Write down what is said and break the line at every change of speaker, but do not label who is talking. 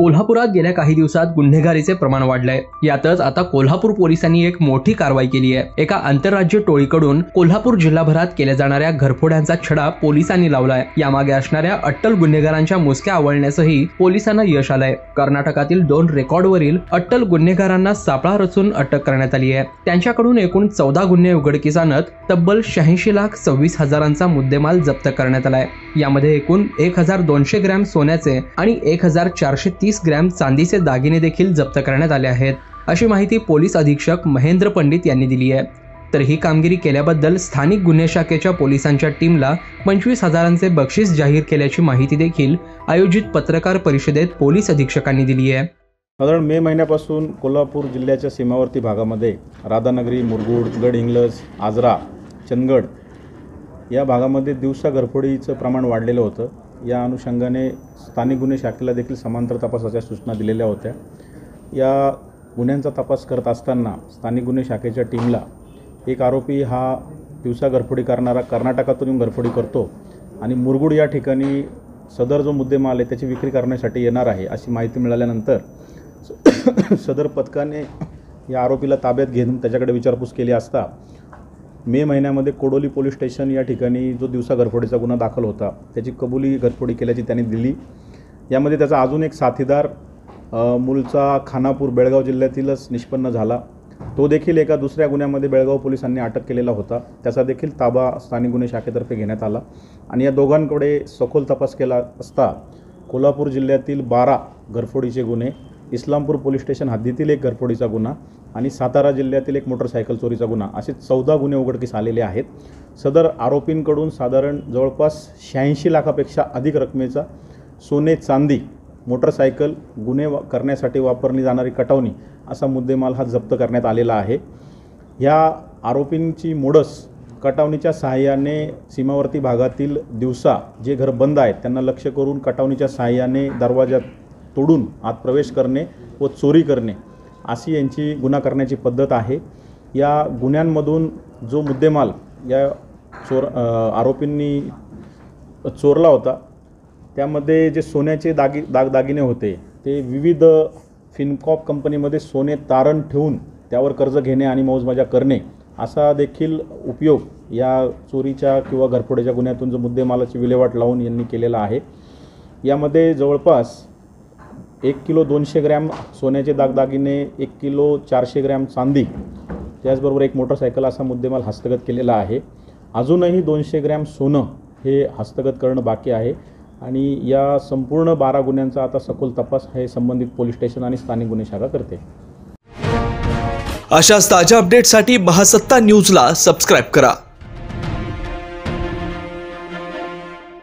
कोल्हापुरात गेल्या काही दिवसात गुन्हेगारीचे प्रमाण वाढलंय। यातच आता कोल्हापूर पोलिसांनी एक मोठी कारवाई केली आहे। एका आंतरराज्य टोळीकडून कोल्हापूर जिल्हाभरात केल्या जाणाऱ्या घरफोड्यांचा छडा पोलिसांनी लावलाय। यामागे असणाऱ्या अट्टल गुन्हेगारांच्या मुसक्या आवळण्यासही पोलिसांना यश आलंय। कर्नाटकातील 2 रेकॉर्डवरील अट्टल गुन्हेगारांना सापळा रचून अटक करण्यात आली आहे। त्यांच्याकडून एकूण 14 गुन्हे उघडकीस आणत तब्बल 86,26,000चा मुद्देमाल जप्त करण्यात आलाय। यामध्ये एकूण 1,200 ग्रॅम सोन्याचे आणि 1,430 ग्रॅम चांदीचे दागिने देखील जप्त करण्यात आले आहेत, अशी माहिती पोलीस अधीक्षक महेंद्र पंडित यांनी दिली आहे। तर ही कामगिरी केल्याबद्दल स्थानिक गुन्हे शाखेच्या पोलिसांच्या टीमला 25,000चे बक्षीस जाहीर केल्याची माहिती देखील आयोजित पत्रकार परिषदेत पोलीस अधीक्षकांनी दिली आहे।
साधारण मे महिन्यापासून कोल्हापूर जिल्ह्याच्या सीमावर्ती भागामध्ये राधानगरी, मुरगुड, गडहिंग्लज, आजरा, चंदगड या भागामध्ये दिवसा घरफोडीचं प्रमाण वाढलेलं होतं। या अनुषंगाने स्थानिक गुन्हे शाखेला देखील समांतर तपासाच्या सूचना दिलेल्या होत्या। या गुन्ह्यांचा तपास करत असताना स्थानिक गुन्हे शाखेच्या टीमला एक आरोपी हा दिवसा घरफोडी करणारा कर्नाटकातून घरफोडी करतो आणि मुरगुड या ठिकाणी सदर जो मुद्देमाल आहे त्याची विक्री करण्यासाठी येणार आहे अशी माहिती मिळाल्यानंतर सदर पथकाने या आरोपीला ताब्यात घेऊन त्याच्याकडे विचारपूस केली असता मे महिन्यामध्ये कोडोली पोलीस स्टेशन या ठिकाणी जो दिवसा घरफोडीचा गुन्हा दाखल होता त्याची कबुली घरफोडी केल्याची त्यांनी दिली। यामध्ये त्याचा अजून एक साथीदार मूळचा खानापूर बेळगाव जिल्ह्यातीलच निष्पन्न झाला। तो देखील एका दुसऱ्या गुन्ह्यामध्ये बेळगाव पोलिसांनी अटक केलेला होता। त्याचा देखील ताबा स्थानिक गुन्हे शाखेतर्फे घेण्यात आला आणि या दोघांकडे सखोल तपास केला असता कोल्हापूर जिल्ह्यातील 12 घरफोडीचे गुन्हे, इस्लामपूर पोलीस स्टेशन हद्दीतील एक घरफोडीचा गुन्हा आणि सातारा जिल्ह्यातील एक मोटरसायकल चोरीचा गुन्हा असे 14 गुन्हे उघडकीस आलेले आहेत। सदर आरोपींकडून साधारण जवळपास 86 लाखापेक्षा अधिक रकमेचा सोने, चांदी, मोटरसायकल, गुन्हे करण्यासाठी वापरली जाणारी कटावणी असा मुद्देमाल हा जप्त करण्यात आलेला आहे। या आरोपींची मोडस कटावणीच्या सहाय्याने सीमावर्ती भागातील दिवसा जे घर बंद आहेत त्यांना लक्ष्य करून कटावणीच्या सहाय्याने दरवाजा तोडून आत प्रवेश करणे व चोरी करणे अशी यांची गुन्हा करण्याची पद्धत आहे। या गुन्ह्यांमधून जो मुद्देमाल या आरोपींनी चोरला होता त्यामध्ये जे सोन्याचे दागिने होते ते विविध फिनकॉप कंपनीमध्ये सोने तारण ठेवून त्यावर कर्ज घेणे आणि मौजमजा करणे असा देखील उपयोग या चोरीच्या किंवा घरफोडीच्या गुन्ह्यातून जो मुद्देमालाची विल्हेवाट लावून यांनी केलेला आहे। यामध्ये जवळपास 1 किलो 200 ग्रॅम सोन्याचे दागिने, 1 किलो 400 ग्रॅम चांदी, त्याचबरोबर एक मोटरसायकल असा मुद्देमाल हस्तगत केलेला आहे। अजूनही 200 ग्रॅम सोनं हे हस्तगत करणं बाकी आहे आणि या संपूर्ण 12 गुन्ह्यांचा आता सखोल तपास हे संबंधित पोलीस स्टेशन आणि स्थानिक गुन्हे शाखा करते।
अशाच ताज्या अपडेटसाठी महासत्ता न्यूजला सबस्क्राइब करा।